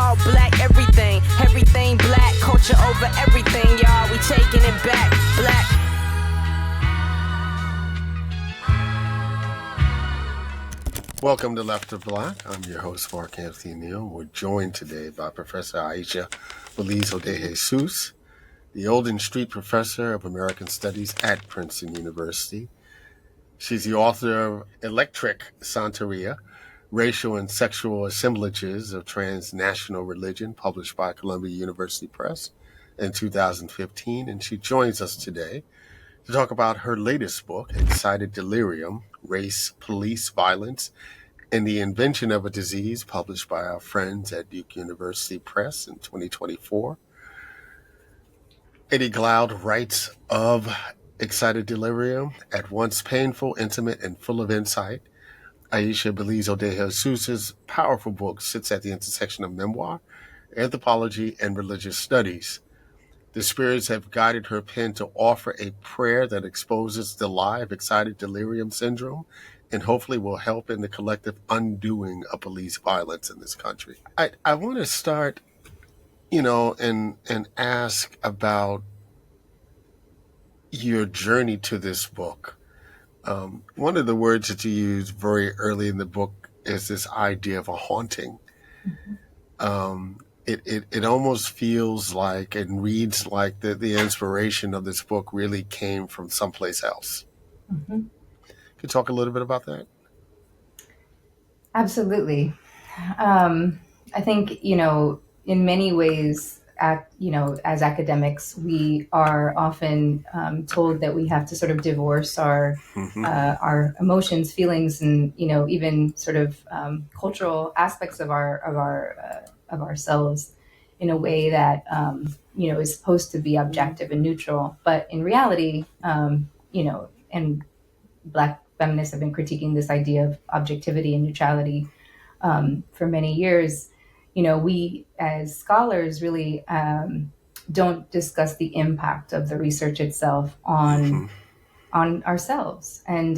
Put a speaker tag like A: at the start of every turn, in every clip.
A: call black everything. Everything black, culture over everything, y'all. We taking it back, black.
B: Welcome to Left of Black. I'm your host, Anthony Neal. We're joined today by Professor Aisha Beliso-De Jesús, the Olden Street Professor of American Studies at Princeton University. She's the author of Electric Santeria, Racial and Sexual Assemblages of Transnational Religion, published by Columbia University Press in 2015. And she joins us today to talk about her latest book, Excited Delirium, Race, Police, Violence, and the Invention of a Disease, published by our friends at Duke University Press in 2024. Eddie Glaude writes of Excited Delirium, at once painful, intimate, and full of insight. Aisha Beliso-De Jesús' powerful book sits at the intersection of memoir, anthropology, and religious studies. The spirits have guided her pen to offer a prayer that exposes the lie of excited delirium syndrome and hopefully will help in the collective undoing of police violence in this country. I want to start, and ask about your journey to this book. One of the words that you use very early in the book is this idea of a haunting. Mm-hmm. It almost feels like and reads like the inspiration of this book really came from someplace else. Mm-hmm. Can you talk a little bit about that?
C: Absolutely. I think, in many ways, as academics, we are often told that we have to sort of divorce our emotions, feelings, and even sort of cultural aspects of ourselves in a way that is supposed to be objective and neutral. But in reality, and Black feminists have been critiquing this idea of objectivity and neutrality for many years. We as scholars really don't discuss the impact of the research itself on ourselves. And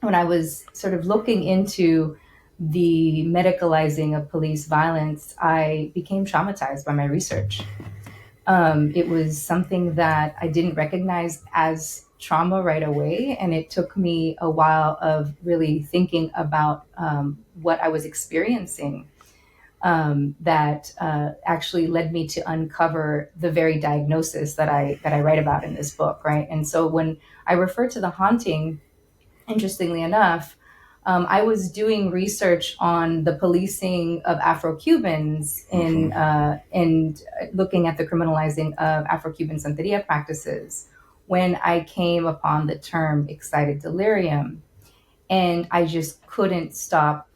C: when I was sort of looking into the medicalizing of police violence, I became traumatized by my research. It was something that I didn't recognize as trauma right away, and it took me a while of really thinking about what I was experiencing that actually led me to uncover the very diagnosis that I write about in this book, right? And so when I refer to the haunting, interestingly enough, I was doing research on the policing of Afro-Cubans and looking at the criminalizing of Afro-Cuban Santeria practices when I came upon the term excited delirium. And I just couldn't stop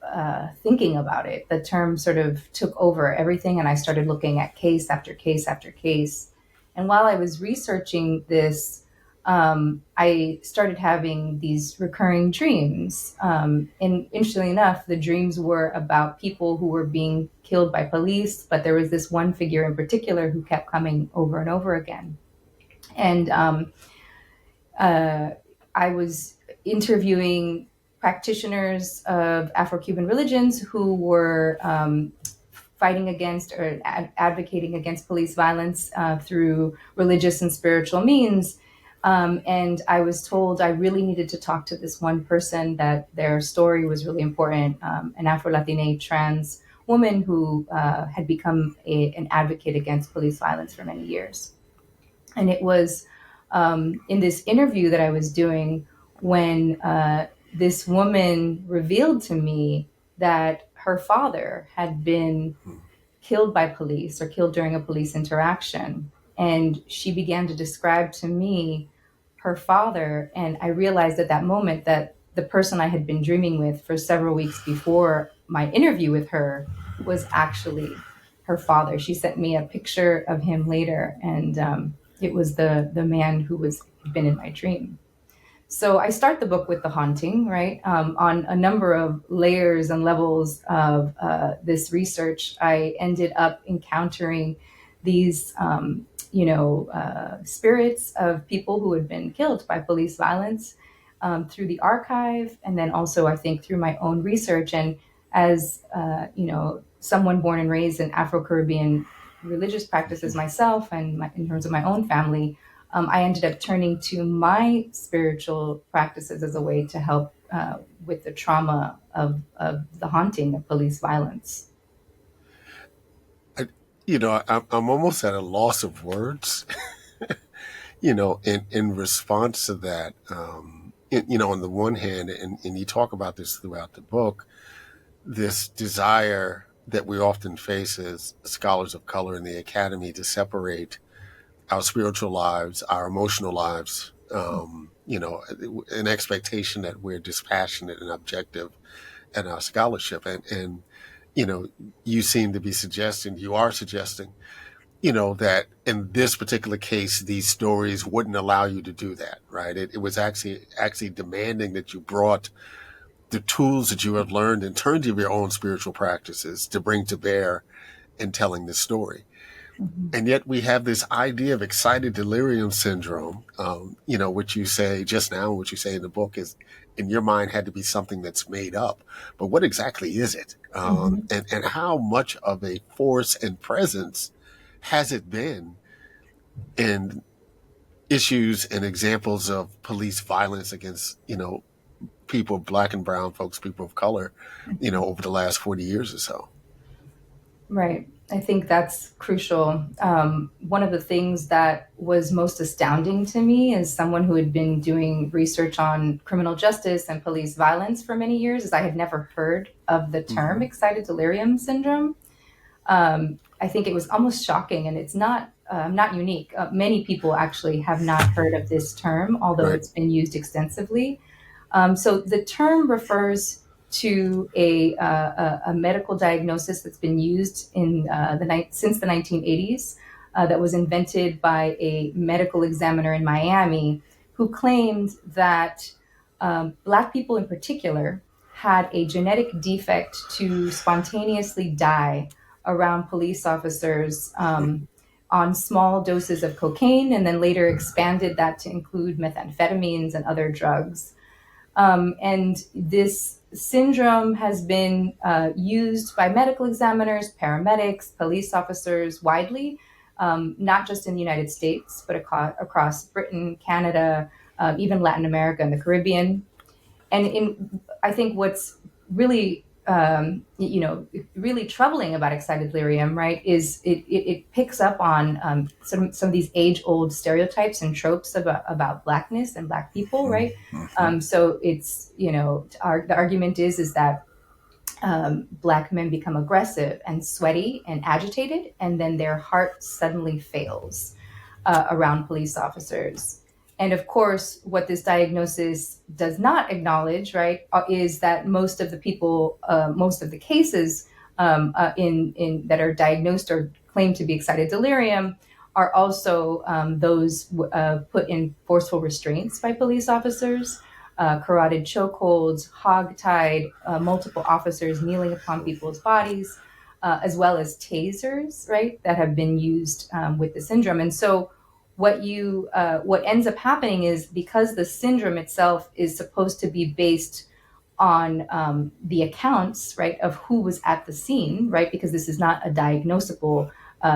C: thinking about it. The term sort of took over everything, and I started looking at case after case after case. And while I was researching this, I started having these recurring dreams. And interestingly enough, the dreams were about people who were being killed by police, but there was this one figure in particular who kept coming over and over again. And I was interviewing practitioners of Afro-Cuban religions who were fighting against or advocating against police violence through religious and spiritual means. And I was told I really needed to talk to this one person, that their story was really important, an Afro-Latiné trans woman who had become an advocate against police violence for many years. And it was in this interview that I was doing when this woman revealed to me that her father had been killed by police or killed during a police interaction. And she began to describe to me her father. And I realized at that moment that the person I had been dreaming with for several weeks before my interview with her was actually her father. She sent me a picture of him later, and it was the man who had been in my dream. So I start the book with the haunting, right? On a number of layers and levels of this research, I ended up encountering these, spirits of people who had been killed by police violence through the archive, and then also, I think, through my own research. And as someone born and raised in Afro-Caribbean religious practices myself, and in terms of my own family, I ended up turning to my spiritual practices as a way to help with the trauma of the haunting of police violence.
B: I, I'm almost at a loss of words, in response to that. On the one hand, and you talk about this throughout the book, this desire that we often face as scholars of color in the academy to separate our spiritual lives, our emotional lives, an expectation that we're dispassionate and objective in our scholarship. And you seem to be suggesting, that in this particular case, these stories wouldn't allow you to do that, right? It was actually demanding that you brought the tools that you have learned in terms of your own spiritual practices to bring to bear in telling this story.
C: Mm-hmm.
B: And yet we have this idea of excited delirium syndrome, which you say just now, what you say in the book is, in your mind, had to be something that's made up. But what exactly is it?
C: Mm-hmm.
B: And how much of a force and presence has it been in issues and examples of police violence against, people, black and brown folks, people of color, over the last 40 years or so?
C: Right. I think that's crucial. One of the things that was most astounding to me as someone who had been doing research on criminal justice and police violence for many years is I had never heard of the term
B: Mm-hmm.
C: excited delirium syndrome. I think it was almost shocking, and it's not unique. Many people actually have not heard of this term, although
B: Right.
C: it's been used extensively. So the term refers to a medical diagnosis that's been used since the 1980s, that was invented by a medical examiner in Miami who claimed that Black people in particular had a genetic defect to spontaneously die around police officers on small doses of cocaine, and then later expanded that to include methamphetamines and other drugs. And this syndrome has been used by medical examiners, paramedics, police officers widely, not just in the United States, but across Britain, Canada, even Latin America and the Caribbean. And I think what's really really troubling about excited delirium, right, is it picks up on some of these age-old stereotypes and tropes about Blackness and Black people, right?
B: Mm-hmm.
C: So it's the argument is that Black men become aggressive and sweaty and agitated, and then their heart suddenly fails around police officers. And of course, what this diagnosis does not acknowledge, right, is that most of the cases in that are diagnosed or claimed to be excited delirium are also those put in forceful restraints by police officers, carotid chokeholds, hogtied, multiple officers kneeling upon people's bodies, as well as tasers, right, that have been used with the syndrome. And so what ends up happening is, because the syndrome itself is supposed to be based on the accounts, right, of who was at the scene, right, because this is not a diagnosable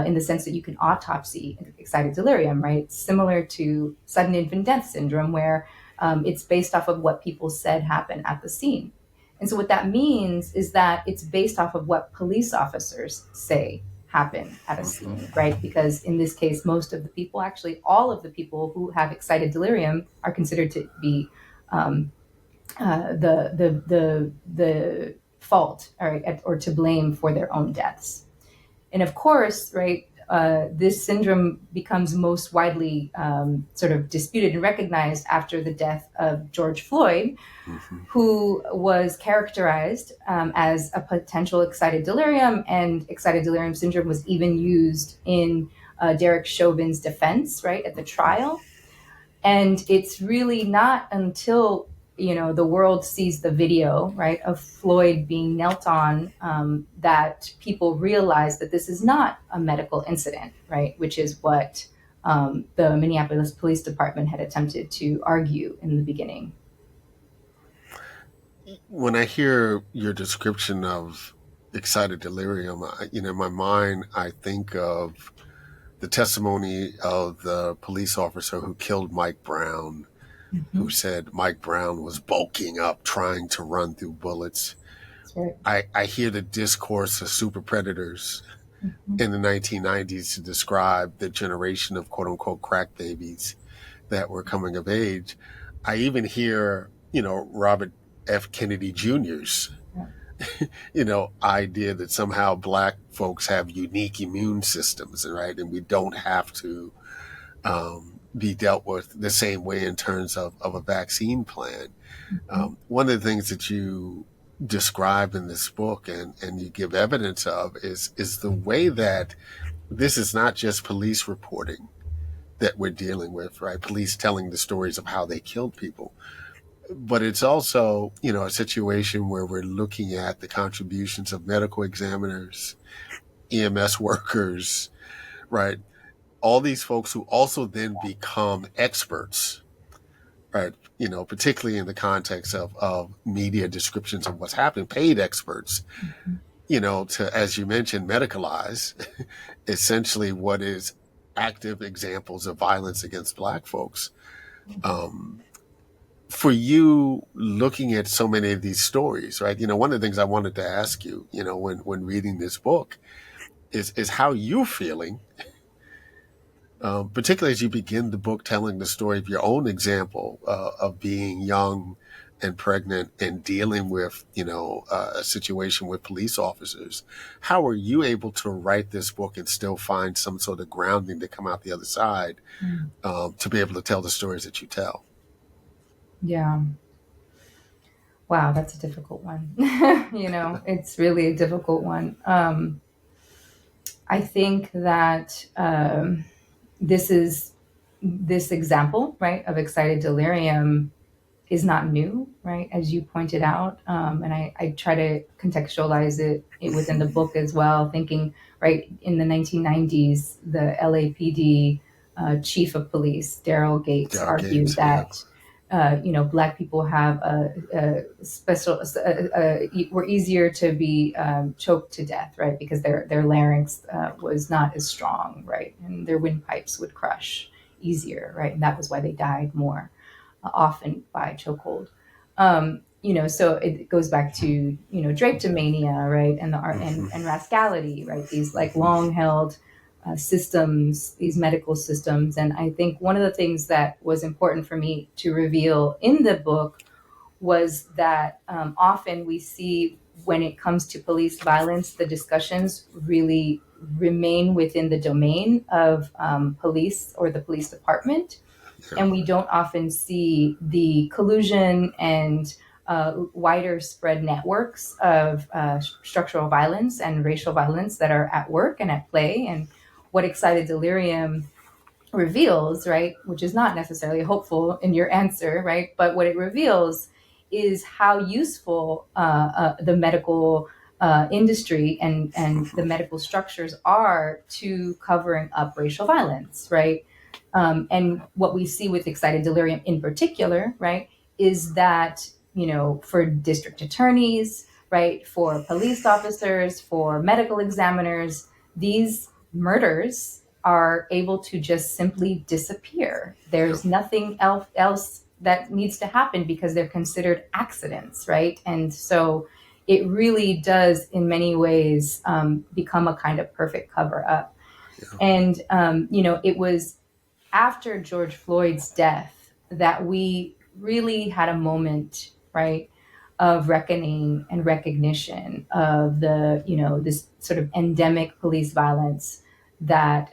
C: in the sense that you can autopsy excited delirium, right? It's similar to sudden infant death syndrome, where it's based off of what people said happened at the scene. And so what that means is that it's based off of what police officers say happen at a scene, right? Because in this case, most of the people, actually all of the people who have excited delirium, are considered to be the fault, or to blame for their own deaths. And of course, right, this syndrome becomes most widely sort of disputed and recognized after the death of George Floyd,
B: Mm-hmm.
C: who was characterized as a potential excited delirium, and excited delirium syndrome was even used in Derek Chauvin's defense, right, at the trial. And it's really not until the world sees the video, right, of Floyd being knelt on, that people realize that this is not a medical incident, right, which is what the Minneapolis Police Department had attempted to argue in the beginning.
B: When I hear your description of excited delirium, in my mind, I think of the testimony of the police officer who killed Mike Brown,
C: Mm-hmm.
B: who said Mike Brown was bulking up, trying to run through bullets.
C: That's right.
B: I hear the discourse of super predators
C: Mm-hmm.
B: in the 1990s to describe the generation of quote unquote crack babies that were coming of age. I even hear, Robert F. Kennedy Jr.'s,
C: Yeah.
B: idea that somehow black folks have unique immune systems, right? And we don't have to be dealt with the same way in terms of a vaccine plan.
C: Mm-hmm.
B: One of the things that you describe in this book and you give evidence of is the way that this is not just police reporting that we're dealing with, right? Police telling the stories of how they killed people. But it's also, a situation where we're looking at the contributions of medical examiners, EMS workers, right? All these folks who also then become experts, right? Particularly in the context of media descriptions of what's happening, paid experts,
C: Mm-hmm.
B: to, as you mentioned, medicalize essentially what is active examples of violence against black folks. For you looking at so many of these stories, right? One of the things I wanted to ask you, when reading this book is how you're feeling, particularly as you begin the book telling the story of your own example of being young and pregnant and dealing with, a situation with police officers. How are you able to write this book and still find some sort of grounding to come out the other side to be able to tell the stories that you tell?
C: Yeah. Wow, that's a difficult one. It's really a difficult one. I think that this example, right, of excited delirium is not new, right, as you pointed out. And I try to contextualize it within the book as well, thinking, right, in the 1990s, the LAPD chief of police, Daryl Gates,
B: Dark
C: argued
B: Gates, yeah.
C: that Black people have a special, were easier to be choked to death, right? Because their larynx was not as strong, right? And their windpipes would crush easier, right? And that was why they died more often by chokehold. So it goes back to, drapetomania, right? And the art and rascality, right? These like long held systems, these medical systems. And I think one of the things that was important for me to reveal in the book was that often we see when it comes to police violence, the discussions really remain within the domain of police or the police department.
B: Yeah.
C: And we don't often see the collusion and wider spread networks of structural violence and racial violence that are at work and at play. And what Excited Delirium reveals, right, which is not necessarily hopeful in your answer, right, but what it reveals is how useful the medical industry and the medical structures are to covering up racial violence, right? And what we see with Excited Delirium in particular, right, is that, for district attorneys, right, for police officers, for medical examiners, these murders are able to just simply disappear. There's nothing else that needs to happen because they're considered accidents, right? And so it really does, in many ways, become a kind of perfect cover up.
B: Yeah.
C: And, it was after George Floyd's death that we really had a moment, right, of reckoning and recognition of the, this sort of endemic police violence that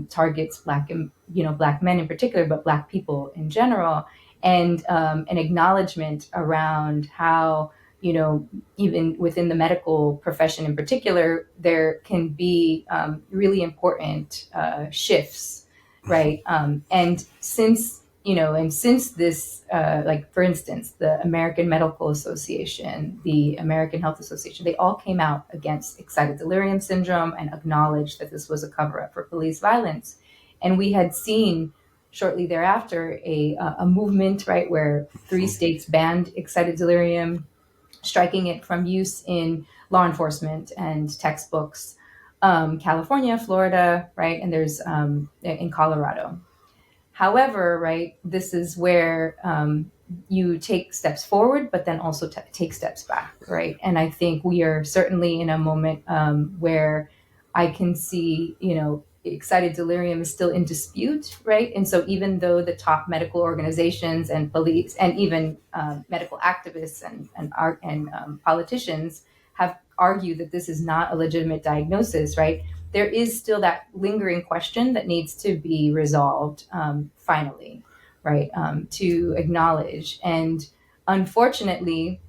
C: targets Black men in particular, but Black people in general, and an acknowledgement around how, even within the medical profession in particular, there can be really important shifts, right? And since this, like for instance, the American Medical Association, the American Health Association, they all came out against excited delirium syndrome and acknowledged that this was a cover-up for police violence. And we had seen shortly thereafter a movement, right, where 3 states banned excited delirium, striking it from use in law enforcement and textbooks. California, Florida, right? And there's in Colorado. However, right, this is where you take steps forward, but then also take steps back, right? And I think we are certainly in a moment where I can see, excited delirium is still in dispute, right? And so even though the top medical organizations and police and even medical activists and politicians have argued that this is not a legitimate diagnosis, right? There is still that lingering question that needs to be resolved finally, right? To acknowledge. And unfortunately,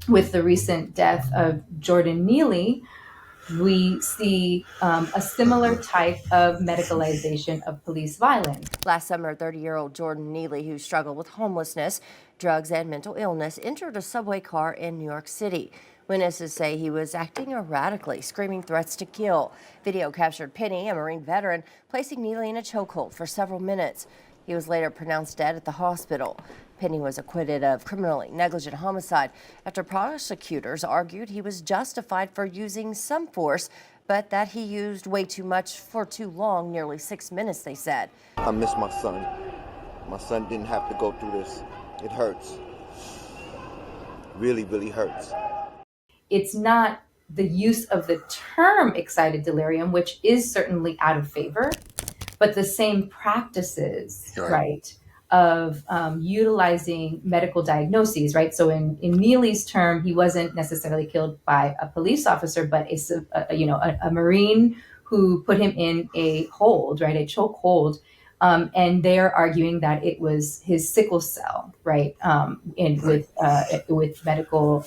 C: with the recent death of Jordan Neely, we see a similar type of medicalization of police violence.
D: Last summer, 30-year-old Jordan Neely, who struggled with homelessness, drugs, and mental illness, entered a subway car in New York City. Witnesses say he was acting erratically, screaming threats to kill. Video captured Penny, a Marine veteran, placing Neely in a chokehold for several minutes. He was later pronounced dead at the hospital. Penny was acquitted of criminally negligent homicide after prosecutors argued he was justified for using some force, but that he used way too much for too long, nearly 6 minutes, they said.
E: I miss my son. My son didn't have to go through this. It hurts. Really, really hurts.
C: It's not the use of the term excited delirium, which is certainly out of favor, but the same practices, right, of utilizing medical diagnoses, right? So in Neely's term, he wasn't necessarily killed by a police officer, but a Marine who put him in a hold, right, a choke hold. And they're arguing that it was his sickle cell, right, with medical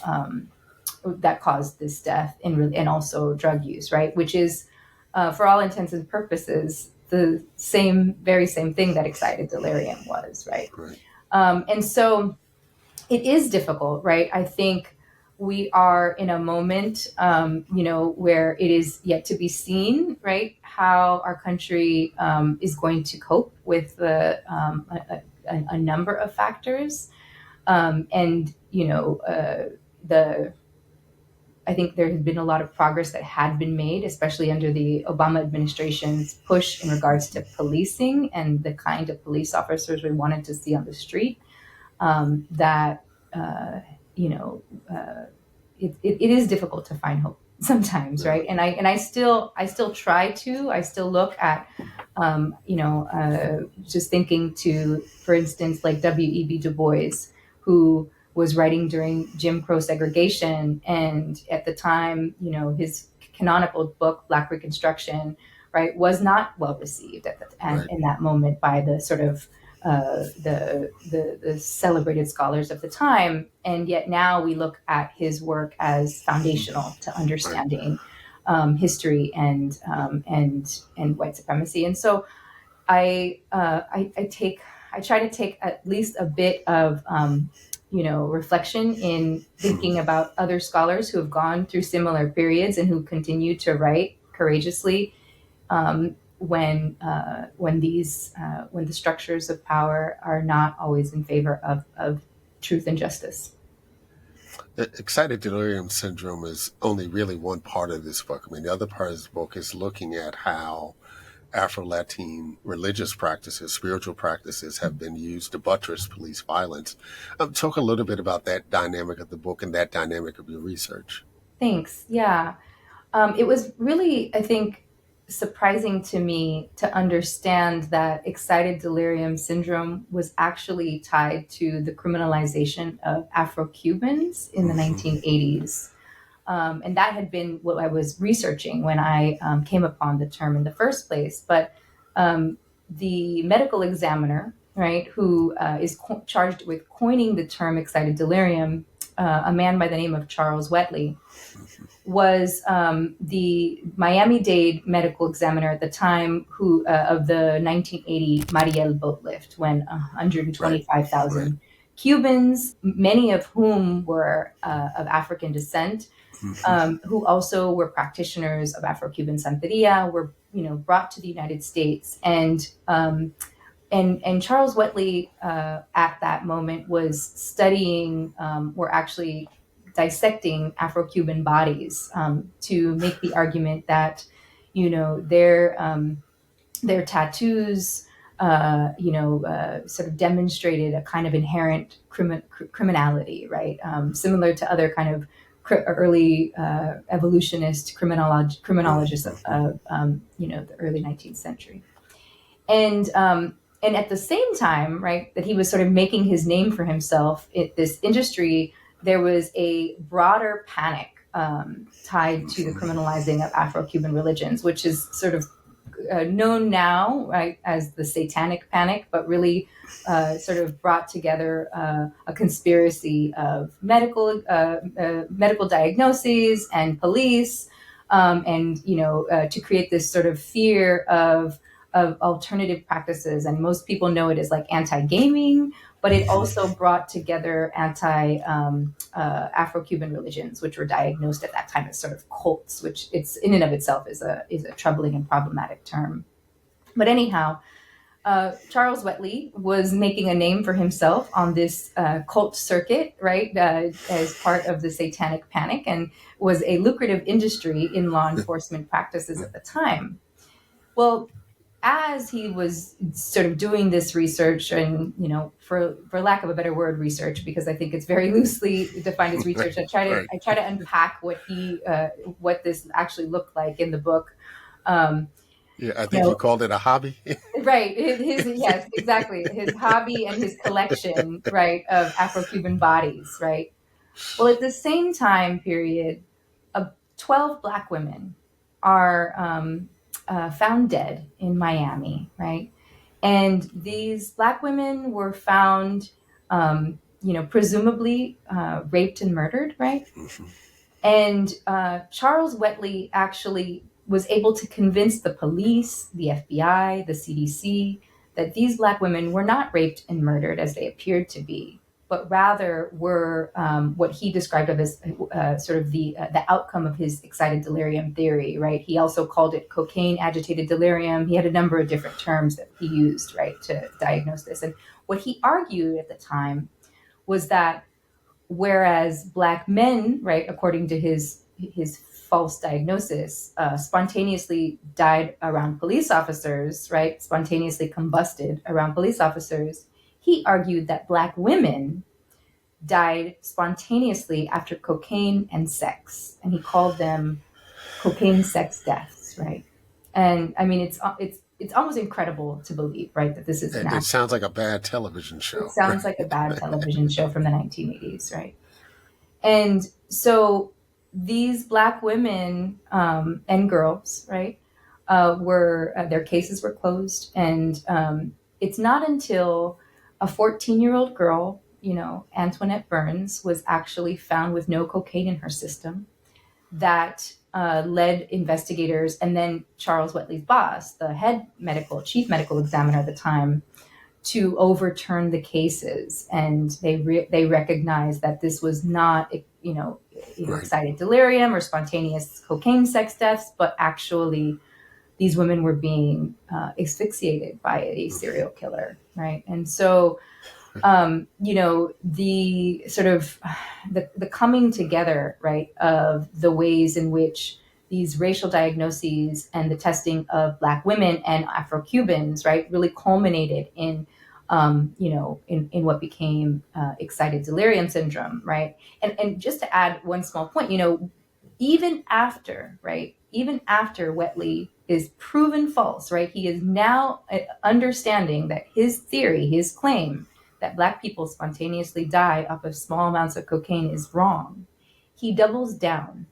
C: that caused this death and also drug use, right, which is, for all intents and purposes, the very same thing that excited delirium was, right? And so it is difficult, right? I think we are in a moment, where it is yet to be seen, right, how our country is going to cope with a number of factors. I think there has been a lot of progress that had been made, especially under the Obama administration's push in regards to policing and the kind of police officers we wanted to see on the street. It is difficult to find hope sometimes, right? And I still look at, just thinking to, for instance, like W.E.B. Du Bois, who was writing during Jim Crow segregation. And at the time, his canonical book, Black Reconstruction, right, was not well received in that moment by the sort of the celebrated scholars of the time. And yet now we look at his work as foundational to understanding history and white supremacy. And so I try to take at least a bit of reflection in thinking about other scholars who have gone through similar periods and who continue to write courageously when the structures of power are not always in favor of truth and justice.
B: Excited delirium syndrome is only really one part of this book. I mean, the other part of the book is looking at how Afro-Latin religious practices, spiritual practices have been used to buttress police violence. Talk a little bit about that dynamic of the book and that dynamic of your research.
C: Thanks. Yeah. It was really, I think, surprising to me to understand that excited delirium syndrome was actually tied to the criminalization of Afro-Cubans in the 1980s. And that had been what I was researching when I came upon the term in the first place. But the medical examiner, right, who is charged with coining the term excited delirium, a man by the name of Charles Wetley, was the Miami-Dade medical examiner at the time who of the 1980 Mariel boat lift, when 125,000 Cubans, many of whom were of African descent, who also were practitioners of Afro-Cuban Santeria, were brought to the United States, and Charles Wetley at that moment was studying, or actually dissecting Afro-Cuban bodies to make the argument that, you know, their tattoos, sort of demonstrated a kind of inherent criminality, right? Similar to other kind of early evolutionist criminologists of the early 19th century. And at the same time, right, that he was sort of making his name for himself in this industry, there was a broader panic tied to the criminalizing of Afro-Cuban religions, which is sort of known now, right, as the Satanic Panic, but really sort of brought together a conspiracy of medical diagnoses and police, to create this sort of fear of alternative practices. And most people know it as like anti-gaming, but it also brought together Afro-Cuban religions, which were diagnosed at that time as sort of cults, which it's in and of itself is a troubling and problematic term. But anyhow, Charles Wheatley was making a name for himself on this cult circuit, right, as part of the Satanic Panic, and was a lucrative industry in law enforcement practices at the time. Well, as he was sort of doing this research, and for lack of a better word, research, because I think it's very loosely defined as research, I try to unpack what this actually looked like in the book.
B: I think you called it a hobby.
C: Right. Yes, exactly. His hobby and his collection, right, of Afro-Cuban bodies, right? Well, at the same time period, 12 Black women are found dead in Miami, right? And these Black women were found, presumably raped and murdered, right? Mm-hmm. And Charles Wheatley actually was able to convince the police, the FBI, the CDC, that these Black women were not raped and murdered as they appeared to be, but rather were what he described of as sort of the outcome of his excited delirium theory, right? He also called it cocaine agitated delirium. He had a number of different terms that he used, right, to diagnose this. And what he argued at the time was that whereas Black men, right, according to his false diagnosis, spontaneously died around police officers, right, spontaneously combusted around police officers, he argued that Black women died spontaneously after cocaine and sex, and he called them cocaine sex deaths, right? And I mean, it's almost incredible to believe, right, that this is
B: it sounds like a bad television show.
C: It sounds like a bad television show from the 1980s, right? And so these Black women and girls, right, their cases were closed, and it's not until a 14-year-old girl, Antoinette Burns, was actually found with no cocaine in her system that led investigators, and then Charles Wheatley's boss, the chief medical examiner at the time, to overturn the cases. And they recognized that this was not, excited delirium or spontaneous cocaine sex deaths, but actually these women were being asphyxiated by a serial killer, right? And so, the sort of the coming together, right, of the ways in which these racial diagnoses and the testing of Black women and Afro-Cubans, right, really culminated in what became excited delirium syndrome, right? And just to add one small point, even after Wheatley is proven false, right, he is now understanding that his theory, his claim that Black people spontaneously die off of small amounts of cocaine is wrong. He doubles down,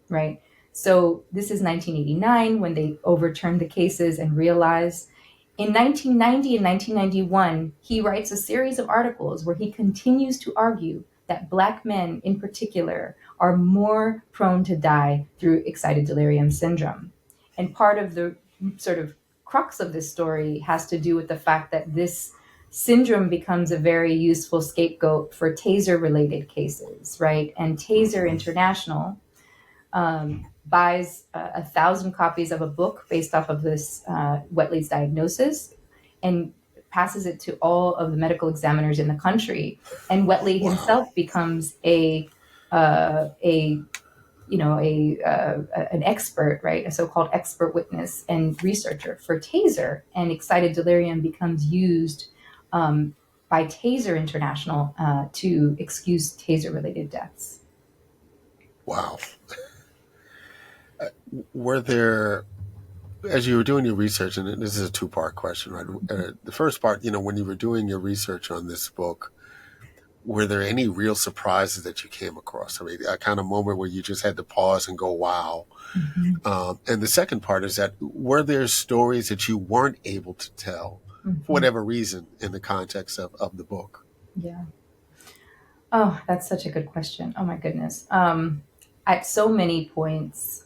C: right? So this is 1989 when they overturned the cases and realized. In 1990 and 1991, he writes a series of articles where he continues to argue that Black men in particular are more prone to die through excited delirium syndrome. And part of the sort of crux of this story has to do with the fact that this syndrome becomes a very useful scapegoat for taser-related cases, right? And Taser International buys 1,000 copies of a book based off of this Wheatley's diagnosis and passes it to all of the medical examiners in the country. And Wheatley himself becomes a a an expert, right, a so-called expert witness and researcher for Taser, and excited delirium becomes used by Taser International to excuse Taser-related deaths.
B: Wow. Were there, as you were doing your research, and this is a two-part question, right? The first part, when you were doing your research on this book, were there any real surprises that you came across? I mean, a kind of moment where you just had to pause and go, wow.
C: Mm-hmm.
B: And the second part is that, were there stories that you weren't able to tell for whatever reason in the context of the book?
C: Yeah. Oh, that's such a good question. Oh my goodness. At so many points,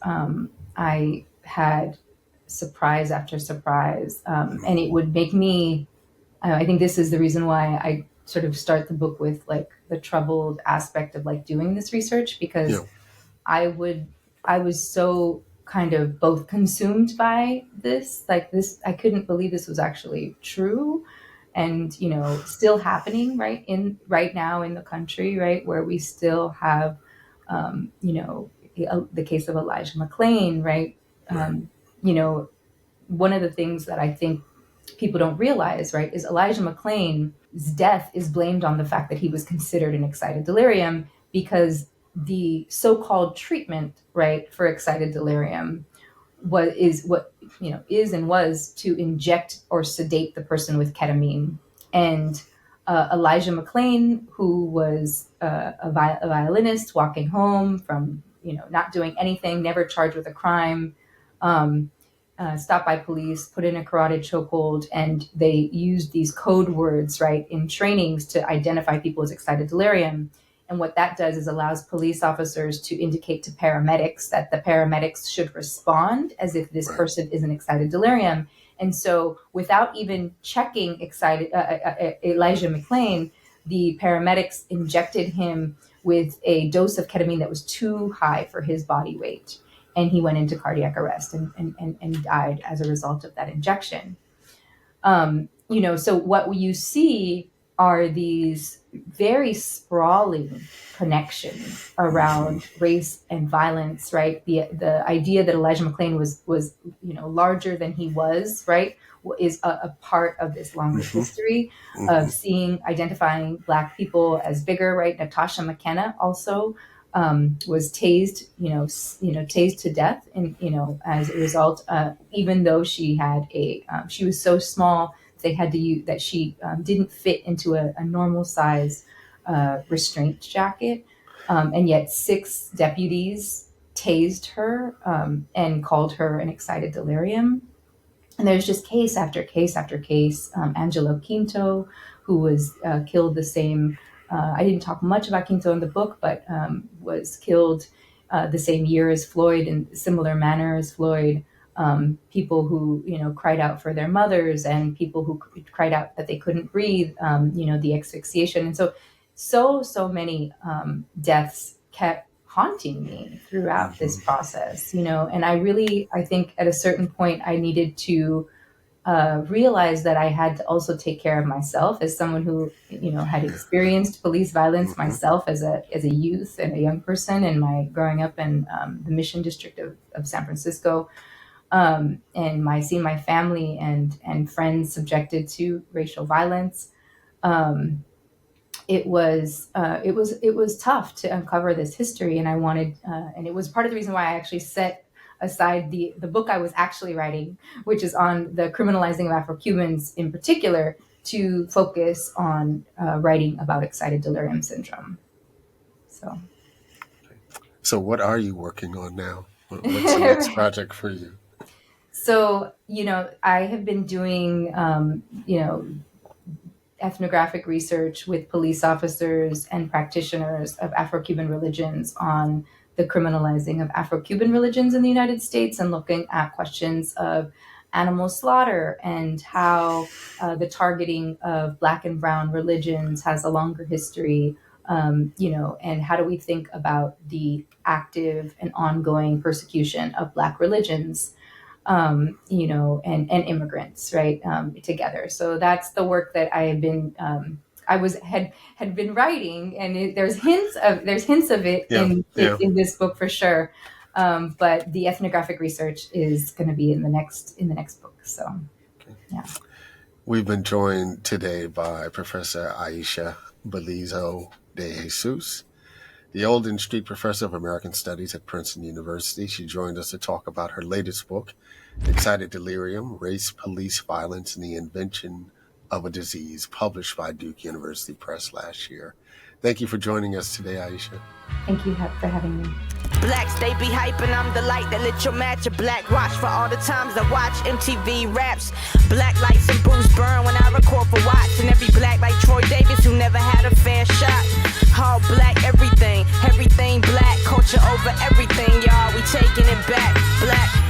C: I had surprise after surprise, and it would make me. I think this is the reason why I sort of start the book with like the troubled aspect of like doing this research, because
B: Yeah.
C: I was so kind of both consumed by this, like this, I couldn't believe this was actually true and, still happening right now in the country, right, where we still have, the case of Elijah McClain, right? You know, One of the things that I think people don't realize, right, is Elijah McClain's death is blamed on the fact that he was considered an excited delirium, because the so-called treatment, right, for excited delirium is and was to inject or sedate the person with ketamine. And Elijah McClain, who was a violinist walking home from not doing anything, never charged with a crime, um, stopped by police, put in a carotid chokehold, and they used these code words, right, in trainings to identify people as excited delirium. And what that does is allows police officers to indicate to paramedics that the paramedics should respond as if this person is an excited delirium. And so without even checking Elijah McClain, the paramedics injected him with a dose of ketamine that was too high for his body weight. And he went into cardiac arrest and died as a result of that injection. So what you see are these very sprawling connections around race and violence, right? The idea that Elijah McClain was larger than he was, right, is a part of this longer history of identifying Black people as bigger, right? Natasha McKenna also was tased, tased to death, and as a result, even though she had she was so small, they had to use that she didn't fit into a normal size restraint jacket, and yet 6 deputies tased her and called her an excited delirium. And there's just case after case after case. Angelo Quinto, who was killed the same. I didn't talk much about Quinto in the book, but was killed the same year as Floyd, in similar manner as Floyd. People who cried out for their mothers, and people who cried out that they couldn't breathe. The asphyxiation, and so many deaths kept haunting me throughout this process. And I think at a certain point I needed to realize that I had to also take care of myself as someone who had experienced police violence myself as a youth and a young person in my growing up in the Mission District of San Francisco, and seeing my family and friends subjected to racial violence. It was tough to uncover this history, and I wanted, and it was part of the reason why I actually set aside the book I was actually writing, which is on the criminalizing of Afro-Cubans in particular, to focus on writing about excited delirium syndrome.
B: So what are you working on now? What's the next project for you?
C: So, I have been doing, ethnographic research with police officers and practitioners of Afro-Cuban religions on the criminalizing of Afro-Cuban religions in the United States, and looking at questions of animal slaughter and how the targeting of Black and brown religions has a longer history, and how do we think about the active and ongoing persecution of Black religions, and immigrants, right, together. So that's the work that I have been I was had been writing, and there's hints of it in this book for sure. But the ethnographic research is going to be in the next book. So, yeah.
B: We've been joined today by Professor Aisha Beliso-De Jesús, the Olden Street Professor of American Studies at Princeton University. She joined us to talk about her latest book, entitled Delirium, Race, Police Violence, and the Invention of a Disease, published by Duke University Press last year. Thank you for joining us today, Aisha.
C: Thank you for having me.
A: Blacks, they be hyping, I'm the light that lit your match. A black watch for all the times I watch MTV raps. Black lights and booze burn when I record for Watts. And every black like Troy Davis who never had a fair shot. All black, everything black. Culture over everything, y'all, we taking it back. Black.